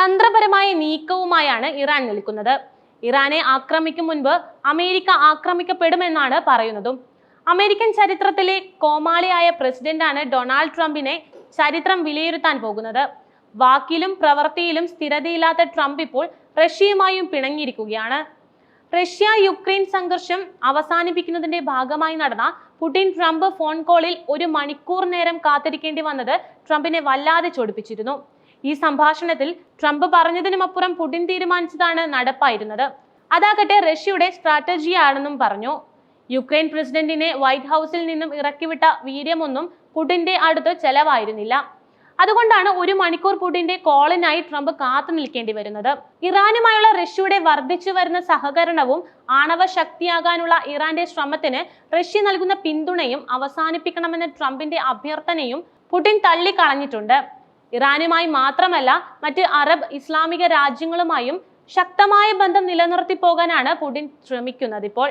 തന്ത്രപരമായ നീക്കവുമായാണ് ഇറാൻ നിൽക്കുന്നത്. ഇറാനെ ആക്രമിക്കും മുൻപ് അമേരിക്ക ആക്രമിക്കപ്പെടുമെന്നാണ് പറയുന്നതും. അമേരിക്കൻ ചരിത്രത്തിലെ കോമാളിയായ പ്രസിഡന്റാണ് ഡൊണാൾഡ് ട്രംപിനെ ചരിത്രം വിലയിരുത്താൻ പോകുന്നത്. വാക്കിലും പ്രവൃത്തിയിലും സ്ഥിരതയില്ലാത്ത ട്രംപ് ഇപ്പോൾ റഷ്യയുമായും പിണങ്ങിയിരിക്കുകയാണ്. റഷ്യ യുക്രൈൻ സംഘർഷം അവസാനിപ്പിക്കുന്നതിന്റെ ഭാഗമായി നടന്ന പുടിൻ ട്രംപ് ഫോൺ കോളിൽ 1 മണിക്കൂർ നേരം കാത്തിരിക്കേണ്ടി വന്നത് ട്രംപിനെ വല്ലാതെ ചൊടിപ്പിച്ചിരുന്നു. ഈ സംഭാഷണത്തിൽ ട്രംപ് പറഞ്ഞതിനുമപ്പുറം പുടിൻ തീരുമാനിച്ചതാണ് നടപ്പായിരുന്നത്. അതാകട്ടെ റഷ്യയുടെ സ്ട്രാറ്റജിയാണെന്നും പറഞ്ഞു. യുക്രൈൻ പ്രസിഡന്റിനെ വൈറ്റ് ഹൗസിൽ നിന്നും ഇറക്കിവിട്ട വീര്യമൊന്നും പുടിന്റെ അടുത്ത് ചെലവായിരുന്നില്ല. അതുകൊണ്ടാണ് 1 മണിക്കൂർ പുടിന്റെ കോളിനായി ട്രംപ് കാത്തു നിൽക്കേണ്ടി വരുന്നത്. ഇറാനുമായുള്ള റഷ്യയുടെ വർദ്ധിച്ചു വരുന്ന സഹകരണവും ആണവ ശക്തിയാകാനുള്ള ഇറാന്റെ ശ്രമത്തിന് റഷ്യ നൽകുന്ന പിന്തുണയും അവസാനിപ്പിക്കണമെന്ന ട്രംപിന്റെ അഭ്യർത്ഥനയും പുടിൻ തള്ളിക്കളഞ്ഞിട്ടുണ്ട്. ഇറാനുമായി മാത്രമല്ല മറ്റ് അറബ് ഇസ്ലാമിക രാജ്യങ്ങളുമായും ശക്തമായ ബന്ധം നിലനിർത്തി പോകാനാണ് പുടിൻ ശ്രമിക്കുന്നത് ഇപ്പോൾ.